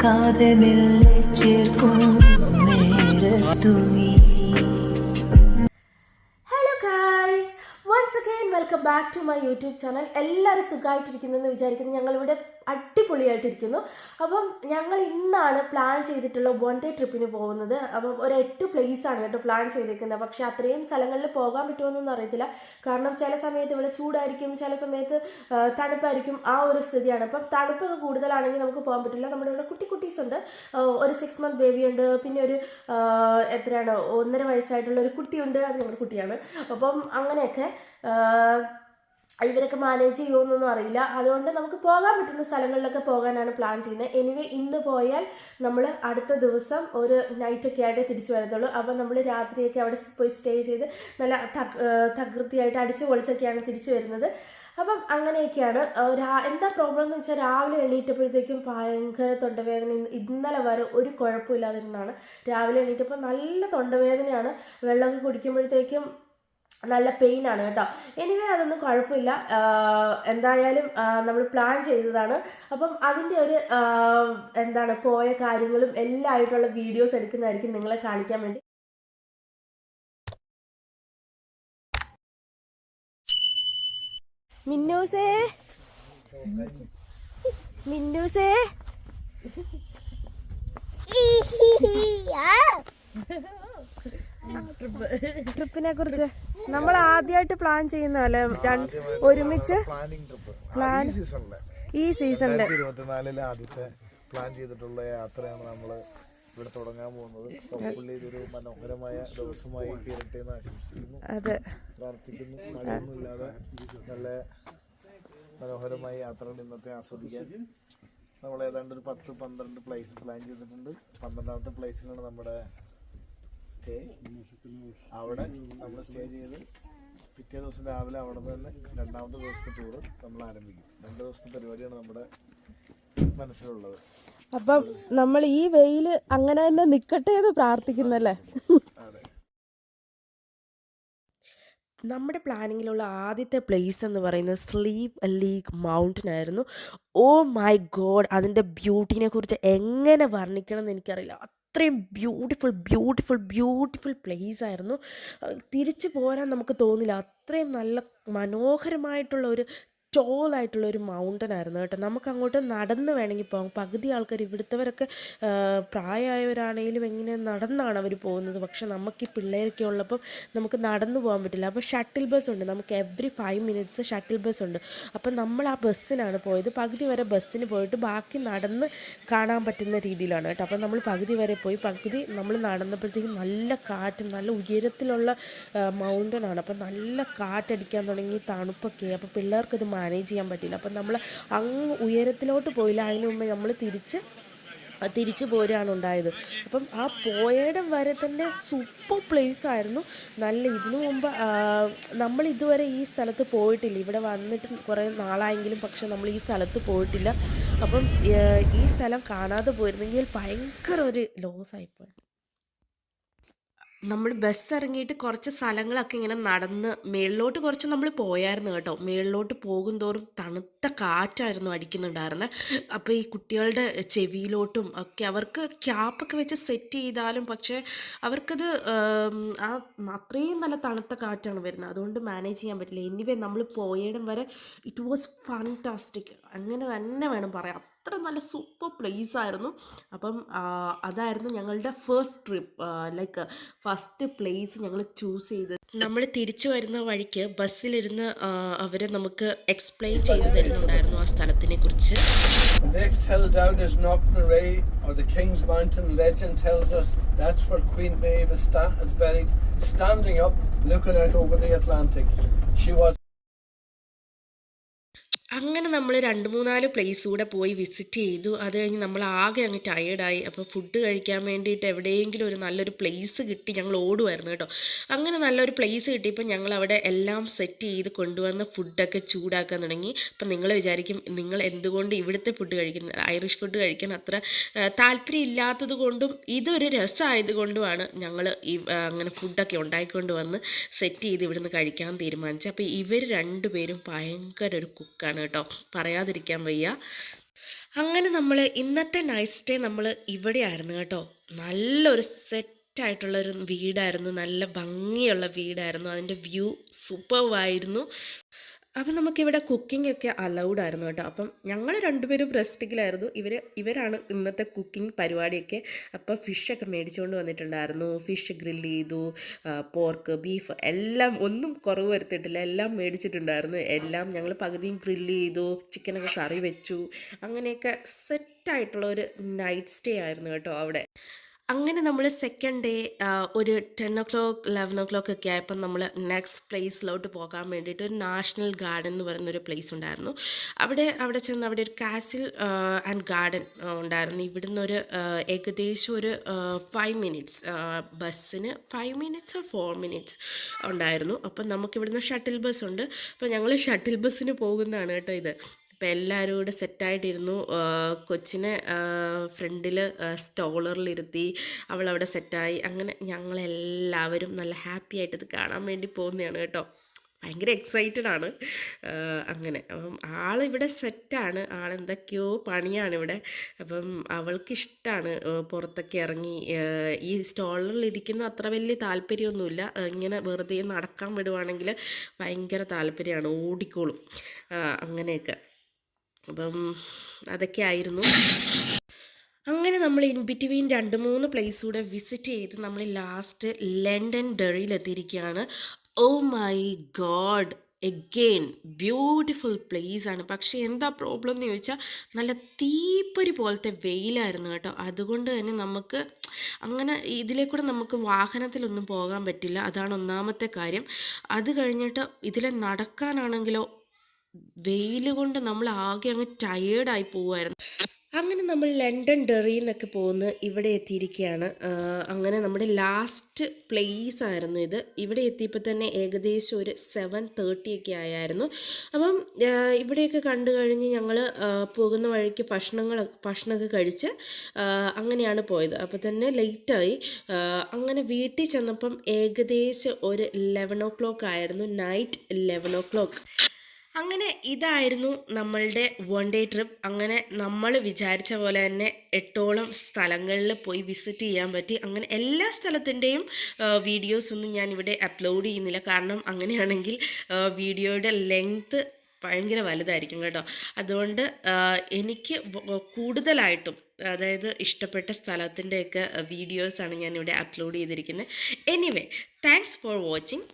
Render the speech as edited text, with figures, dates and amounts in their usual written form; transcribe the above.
ഓർക്കാതെ മെല്ലെ ചേർക്കും നേരത്തുമീ. Hello guys, once again welcome back to my YouTube channel. എല്ലാവരും സുഖമായിട്ടിരിക്കുന്നു എന്ന് വിചാരിക്കുന്നു. ഞങ്ങളിവിടെ അടിപൊളിയായിട്ടിരിക്കുന്നു. അപ്പം ഞങ്ങൾ ഇന്നാണ് പ്ലാൻ ചെയ്തിട്ടുള്ള 1 ഡേ ട്രിപ്പിന് പോകുന്നത്. അപ്പം ഒരു 8 പ്ലേസാണ് കേട്ടോ പ്ലാൻ ചെയ്തിരിക്കുന്നത്. പക്ഷേ അത്രയും സ്ഥലങ്ങളിൽ പോകാൻ പറ്റുമോയെന്നൊന്നും അറിയത്തില്ല. കാരണം ചില സമയത്ത് ഇവിടെ ചൂടായിരിക്കും, ചില സമയത്ത് തണുപ്പായിരിക്കും. ആ ഒരു സ്ഥിതിയാണ്. അപ്പം തണുപ്പ് കൂടുതലാണെങ്കിൽ നമുക്ക് പോകാൻ പറ്റില്ല. നമ്മുടെ ഇവിടെ കുട്ടീസ് ഉണ്ട്. ഒരു 6 month ബേബി ഉണ്ട്. പിന്നെ ഒരു എത്രയാണ് 1.5 വയസ്സായിട്ടുള്ള ഒരു കുട്ടിയുണ്ട്. അത് നമ്മുടെ കുട്ടിയാണ്. അപ്പം അങ്ങനെയൊക്കെ ഇവരൊക്കെ മാനേജ് ചെയ്യുമെന്നൊന്നും അറിയില്ല. അതുകൊണ്ട് നമുക്ക് പോകാൻ പറ്റുന്ന സ്ഥലങ്ങളിലൊക്കെ പോകാനാണ് പ്ലാൻ ചെയ്യുന്നത്. എനിവേ ഇന്ന് പോയാൽ നമ്മൾ അടുത്ത ദിവസം ഒരു നൈറ്റൊക്കെ ആയിട്ട് തിരിച്ചു വരത്തുള്ളൂ. അപ്പം നമ്മൾ രാത്രിയൊക്കെ അവിടെ പോയി സ്റ്റേ ചെയ്ത് നല്ല തകൃതിയായിട്ട് അടിച്ചു പൊളിച്ചൊക്കെയാണ് തിരിച്ചു വരുന്നത്. അപ്പം അങ്ങനെയൊക്കെയാണ്. എന്താ പ്രോബ്ലം എന്ന് വെച്ചാൽ രാവിലെ എണീറ്റപ്പോഴത്തേക്കും ഭയങ്കര തൊണ്ടവേദന. ഇന്നലെ വരെ ഒരു കുഴപ്പമില്ലാതിരുന്നാണ്. രാവിലെ എണീറ്റപ്പോൾ നല്ല തൊണ്ടവേദനയാണ്. വെള്ളമൊക്കെ കുടിക്കുമ്പോഴത്തേക്കും നല്ല പെയിനാണ് കേട്ടോ. എനിവേ അതൊന്നും കുഴപ്പമില്ല. എന്തായാലും നമ്മൾ പ്ലാൻ ചെയ്തതാണ്. അപ്പം അതിൻ്റെ ഒരു പോയ കാര്യങ്ങളും എല്ലാം ആയിട്ടുള്ള വീഡിയോസ് എടുക്കുന്നതായിരിക്കും നിങ്ങളെ കാണിക്കാൻ വേണ്ടി. മിന്നൂസേ മിന്നൂസേ ട്രിപ്പിനെ കുറിച്ച് നമ്മൾ ആദ്യമായിട്ട് പ്ലാൻ ചെയ്യുന്നതല്ലേ ഒരുമിച്ച് പ്ലാൻ ഈ സീസണില് 2024 ആദ്യത്തെ പ്ലാൻ ചെയ്തിട്ടുള്ള യാത്രയാണ് നമ്മൾ ഇവിടെ തുടങ്ങാൻ പോകുന്നത്. ഇതൊരു മനോഹരമായ ദിവസമായി തീരട്ടെ എന്ന് ആശംസിക്കുന്നു, പ്രാർത്ഥിക്കുന്നു. മഴയൊന്നുമില്ലാതെ നല്ല മനോഹരമായ യാത്രകൾ ഇന്നത്തെ ആസ്വദിക്കാൻ നമ്മൾ ഏതാണ്ട് ഒരു 10-12 പ്ലേസ് പ്ലാൻ ചെയ്തിട്ടുണ്ട്. 12ാമത്തെ പ്ലേസിലാണ് നമ്മുടെ സ്റ്റേ. അവിടെ നമ്മൾ സ്റ്റേ ചെയ്ത് പിറ്റേ ദിവസം രാവിലെ അവിടെ നിന്ന് തന്നെ 2ാമത്തെ ദിവസത്തെ ടൂറ് നമ്മൾ ആരംഭിക്കും. 2 ദിവസത്തെ പരിപാടിയാണ് നമ്മുടെ മനസ്സിലുള്ളത്. അപ്പം നമ്മൾ ഈ വെയിൽ അങ്ങനെ തന്നെ നിൽക്കട്ടെ എന്ന് പ്രാർത്ഥിക്കുന്നല്ലേ. നമ്മുടെ പ്ലാനിങ്ങിലുള്ള ആദ്യത്തെ പ്ലേസ് എന്ന് പറയുന്നത് സ്ലീവ് ലീഗ് മൗണ്ടൻ ആയിരുന്നു. ഓ മൈ ഗോഡ്, അതിൻ്റെ ബ്യൂട്ടിനെ കുറിച്ച് എങ്ങനെ വർണ്ണിക്കണം എന്ന് എനിക്കറിയില്ല. അത്രയും ബ്യൂട്ടിഫുൾ പ്ലേസ് ആയിരുന്നു. തിരിച്ചു പോരാൻ നമുക്ക് തോന്നില്ല. അത്രയും നല്ല മനോഹരമായിട്ടുള്ള ഒരു ടോളായിട്ടുള്ള ഒരു മൗണ്ടൻ ആയിരുന്നു കേട്ടോ. നമുക്ക് അങ്ങോട്ട് നടന്ന് വേണമെങ്കിൽ പോകാം. പകുതി ആൾക്കാർ ഇവിടുത്തവരൊക്കെ പ്രായമായവരാണെങ്കിലും എങ്ങനെ നടന്നാണ് അവർ പോകുന്നത്. പക്ഷെ നമുക്ക് ഈ പിള്ളേരൊക്കെ ഉള്ളപ്പോൾ നമുക്ക് നടന്നു പോകാൻ പറ്റില്ല. അപ്പോൾ ഷട്ടിൽ ബസ് ഉണ്ട്. നമുക്ക് എവറി 5 minutes ഷട്ടിൽ ബസ് ഉണ്ട്. അപ്പം നമ്മൾ ആ ബസ്സിനാണ് പോയത്. പകുതി വരെ ബസ്സിന് പോയിട്ട് ബാക്കി നടന്ന് കാണാൻ പറ്റുന്ന രീതിയിലാണ് കേട്ടോ. അപ്പം നമ്മൾ പകുതി വരെ പോയി. പകുതി നമ്മൾ നടന്നപ്പോഴത്തേക്കും നല്ല കാറ്റും നല്ല ഉയരത്തിലുള്ള മൗണ്ടനാണ്. അപ്പം നല്ല കാറ്റടിക്കാൻ തുടങ്ങി, തണുപ്പൊക്കെ. അപ്പോൾ പിള്ളേർക്കത് മാനേജ് ചെയ്യാൻ പറ്റില്ല. അപ്പം നമ്മൾ അങ്ങ് ഉയരത്തിലോട്ട് പോയില്ല. അതിന് മുമ്പേ നമ്മൾ തിരിച്ചു പോരുകയാണ് ഉണ്ടായത്. അപ്പം ആ പോയിടം വരെ തന്നെ സൂപ്പർ പ്ലേസ് ആയിരുന്നു. നല്ല ഇതിനു മുമ്പ് നമ്മൾ ഇതുവരെ ഈ സ്ഥലത്ത് പോയിട്ടില്ല. ഇവിടെ വന്നിട്ട് കുറേ നാളായെങ്കിലും പക്ഷെ നമ്മൾ ഈ സ്ഥലത്ത് പോയിട്ടില്ല. അപ്പം ഈ സ്ഥലം കാണാതെ പോയിരുന്നെങ്കിൽ ഭയങ്കര ഒരു ലോസായിപ്പോയി. നമ്മൾ ബസ് ഇറങ്ങിയിട്ട് കുറച്ച് സ്ഥലങ്ങളൊക്കെ ഇങ്ങനെ നടന്ന് മേളിലോട്ട് കുറച്ച് നമ്മൾ പോയായിരുന്നു കേട്ടോ. മേളിലോട്ട് പോകും തോറും തണുത്ത കാറ്റായിരുന്നു അടിക്കുന്നുണ്ടായിരുന്നത്. അപ്പോൾ ഈ കുട്ടികളുടെ ചെവിയിലോട്ടും ഒക്കെ അവർക്ക് ക്യാപ്പൊക്കെ വെച്ച് സെറ്റ് ചെയ്താലും പക്ഷേ അവർക്കത് അത്രയും നല്ല തണുത്ത കാറ്റാണ് വരുന്നത്. അതുകൊണ്ട് മാനേജ് ചെയ്യാൻ പറ്റില്ല. എനിവേ നമ്മൾ പോയിടം വരെ ഇറ്റ് വാസ് ഫാന്റാസ്റ്റിക്, അങ്ങനെ തന്നെ വേണം പറയാം. അത്ര നല്ല സൂപ്പർ പ്ലേസ് ആയിരുന്നു. അപ്പം അതായിരുന്നു ഞങ്ങളുടെ ഫസ്റ്റ് പ്ലേസ് ഞങ്ങൾ ചൂസ് ചെയ്തത്. നമ്മൾ തിരിച്ചു വരുന്ന വഴിക്ക് ബസ്സിലിരുന്ന് അവർ നമുക്ക് എക്സ്പ്ലെയിൻ ചെയ്തു തരുന്നുണ്ടായിരുന്നു ആ സ്ഥലത്തിനെ കുറിച്ച്. Next hill down is Knocknarea, or the King's Mountain. Legend tells us that's where Queen Maeve is buried, standing up, looking out over the Atlantic. She was അങ്ങനെ നമ്മൾ 2-3 പ്ലേസ് കൂടെ പോയി വിസിറ്റ് ചെയ്തു. അത് കഴിഞ്ഞ് നമ്മൾ ആകെ അങ്ങ് ടയേർഡായി. അപ്പോൾ ഫുഡ് കഴിക്കാൻ വേണ്ടിയിട്ട് എവിടെയെങ്കിലും ഒരു നല്ലൊരു പ്ലേസ് കിട്ടി ഞങ്ങൾ ഓടുമായിരുന്നു കേട്ടോ. അങ്ങനെ നല്ലൊരു പ്ലേസ് കിട്ടിയപ്പോൾ ഞങ്ങൾ അവിടെ എല്ലാം സെറ്റ് ചെയ്ത് കൊണ്ടുവന്ന ഫുഡൊക്കെ ചൂടാക്കാൻ തുടങ്ങി. അപ്പം നിങ്ങൾ വിചാരിക്കും നിങ്ങൾ എന്തുകൊണ്ട് ഇവിടുത്തെ ഫുഡ് കഴിക്കുന്നത്, ഐറിഷ് ഫുഡ് കഴിക്കാൻ അത്ര താല്പര്യം ഇല്ലാത്തത് കൊണ്ടും ഇതൊരു രസമായതുകൊണ്ടുമാണ് ഞങ്ങൾ അങ്ങനെ ഫുഡൊക്കെ ഉണ്ടാക്കിക്കൊണ്ട് വന്ന് സെറ്റ് ചെയ്ത് ഇവിടുന്ന് കഴിക്കാൻ തീരുമാനിച്ചത്. അപ്പോൾ ഇവർ 2 പേരും ഭയങ്കര ഒരു കുക്കാണ് കേട്ടോ, പറയാതിരിക്കാൻ വയ്യ. അങ്ങനെ നമ്മൾ ഇന്നത്തെ നൈറ്റ് സ്റ്റേ നമ്മൾ ഇവിടെയായിരുന്നു കേട്ടോ. നല്ലൊരു സെറ്റായിട്ടുള്ളൊരു വീടായിരുന്നു, നല്ല ഭംഗിയുള്ള വീടായിരുന്നു, അതിൻ്റെ വ്യൂ സൂപ്പർവായിരുന്നു. അപ്പം നമുക്കിവിടെ കുക്കിംഗ് ഒക്കെ അലൗഡ് ആയിരുന്നു കേട്ടോ. അപ്പം ഞങ്ങൾ രണ്ടുപേരും റെസ്റ്റിങ്ങിലായിരുന്നു. ഇവരാണ് ഇന്നത്തെ കുക്കിംഗ് പരിപാടിയൊക്കെ. അപ്പോൾ ഫിഷൊക്കെ മേടിച്ചുകൊണ്ട് വന്നിട്ടുണ്ടായിരുന്നു. ഫിഷ് ഗ്രില്ല് ചെയ്തു, പോർക്ക്, ബീഫ് എല്ലാം ഒന്നും കുറവ് വരുത്തിയിട്ടില്ല, എല്ലാം മേടിച്ചിട്ടുണ്ടായിരുന്നു. എല്ലാം ഞങ്ങൾ പകുതിയും ഗ്രില്ല് ചെയ്തു, ചിക്കനൊക്കെ കറി വെച്ചു. അങ്ങനെയൊക്കെ സെറ്റായിട്ടുള്ള ഒരു നൈറ്റ് സ്റ്റേ ആയിരുന്നു കേട്ടോ അവിടെ. അങ്ങനെ നമ്മൾ സെക്കൻഡ് ഡേ ഒരു 10 o'clock 11 o'clock ഒക്കെ ആയപ്പം നമ്മൾ നെക്സ്റ്റ് പ്ലേസിലോട്ട് പോകാൻ വേണ്ടിയിട്ട് ഒരു നാഷണൽ ഗാർഡൻ എന്ന് പറയുന്നൊരു പ്ലേസ് ഉണ്ടായിരുന്നു. അവിടെ ചെന്ന് അവിടെ ഒരു കാസിൽ ആൻഡ് ഗാർഡൻ ഉണ്ടായിരുന്നു. ഇവിടുന്ന് ഒരു ഏകദേശം ഒരു 5 minutes ബസ്സിന് 5 minutes or 4 minutes ഉണ്ടായിരുന്നു. അപ്പം നമുക്കിവിടുന്ന് ഷട്ടിൽ ബസ് ഉണ്ട്. അപ്പോൾ ഞങ്ങൾ ഷട്ടിൽ ബസ്സിന് പോകുന്നതാണ് കേട്ടോ ഇത്. അപ്പോൾ എല്ലാവരും കൂടെ സെറ്റായിട്ടിരുന്നു. കൊച്ചിനെ ഫ്രണ്ടിൽ സ്റ്റോളറിലിരുത്തി, അവളവിടെ സെറ്റായി. അങ്ങനെ ഞങ്ങളെല്ലാവരും നല്ല ഹാപ്പി ആയിട്ട് ഇത് കാണാൻ വേണ്ടി പോകുന്നതാണ് കേട്ടോ. ഭയങ്കര എക്സൈറ്റഡ് ആണ്. അങ്ങനെ അപ്പം ആളിവിടെ സെറ്റാണ്, ആളെന്തൊക്കെയോ പണിയാണ് ഇവിടെ. അപ്പം അവൾക്കിഷ്ടമാണ് പുറത്തൊക്കെ ഇറങ്ങി. ഈ സ്റ്റോളിലിരിക്കുന്ന അത്ര വലിയ താല്പര്യമൊന്നുമില്ല. ഇങ്ങനെ വെറുതെ നടക്കാൻ വിടുവാണെങ്കിൽ ഭയങ്കര താല്പര്യമാണ്, ഓടിക്കോളും അങ്ങനെയൊക്കെ. അപ്പം അതൊക്കെ ആയിരുന്നു. അങ്ങനെ നമ്മൾ ഇൻ ബിറ്റ്വീൻ 2-3 പ്ലേസ് കൂടെ വിസിറ്റ് ചെയ്ത് നമ്മൾ ലാസ്റ്റ് ലണ്ടൻഡറിയിലെത്തിയിരിക്കുകയാണ്. Oh my God, again beautiful place ആണ്. പക്ഷേ എന്താ പ്രോബ്ലം എന്ന് ചോദിച്ചാൽ നല്ല തീപ്പൊരി പോലത്തെ വെയിലായിരുന്നു കേട്ടോ. അതുകൊണ്ട് തന്നെ നമുക്ക് അങ്ങനെ ഇതിലേക്കൂടെ നമുക്ക് വാഹനത്തിലൊന്നും പോകാൻ പറ്റില്ല. അതാണ് ഒന്നാമത്തെ കാര്യം. അത് കഴിഞ്ഞിട്ട് ഇതിലെ നടക്കാനാണെങ്കിലോ വെയിൽ കൊണ്ട് നമ്മൾ ആകെ അങ്ങ് ടയേർഡായി പോവുമായിരുന്നു. അങ്ങനെ നമ്മൾ ലണ്ടൻഡറിയിൽ നിന്നൊക്കെ പോകുന്ന ഇവിടെ എത്തിയിരിക്കുകയാണ്. അങ്ങനെ നമ്മുടെ ലാസ്റ്റ് പ്ലേസ് ആയിരുന്നു ഇത്. ഇവിടെ എത്തിയപ്പോൾ തന്നെ ഏകദേശം ഒരു 7:30 ഒക്കെ ആയായിരുന്നു. അപ്പം ഇവിടെയൊക്കെ കണ്ടു കഴിഞ്ഞ് ഞങ്ങൾ പോകുന്ന വഴിക്ക് ഭക്ഷണമൊക്കെ കഴിച്ച് അങ്ങനെയാണ് പോയത്. അപ്പോൾ തന്നെ ലേറ്റായി. അങ്ങനെ വീട്ടിൽ ചെന്നപ്പം ഏകദേശം ഒരു 11 o'clock ആയിരുന്നു, നൈറ്റ് 11 o'clock. അങ്ങനെ ഇതായിരുന്നു നമ്മളുടെ 1 day ട്രിപ്പ്. അങ്ങനെ നമ്മൾ വിചാരിച്ച പോലെ തന്നെ 8ഓളം സ്ഥലങ്ങളിൽ പോയി വിസിറ്റ് ചെയ്യാൻ പറ്റി. അങ്ങനെ എല്ലാ സ്ഥലത്തിൻ്റെയും വീഡിയോസൊന്നും ഞാൻ ഇവിടെ അപ്ലോഡ് ചെയ്യുന്നില്ല, കാരണം അങ്ങനെയാണെങ്കിൽ വീഡിയോയുടെ ലെങ്ത്ത് ഭയങ്കര വലുതായിരിക്കും കേട്ടോ. അതുകൊണ്ട് എനിക്ക് കൂടുതലായിട്ടും, അതായത് ഇഷ്ടപ്പെട്ട സ്ഥലത്തിൻ്റെയൊക്കെ വീഡിയോസാണ് ഞാനിവിടെ അപ്ലോഡ് ചെയ്തിരിക്കുന്നത്. Anyway, thanks for watching.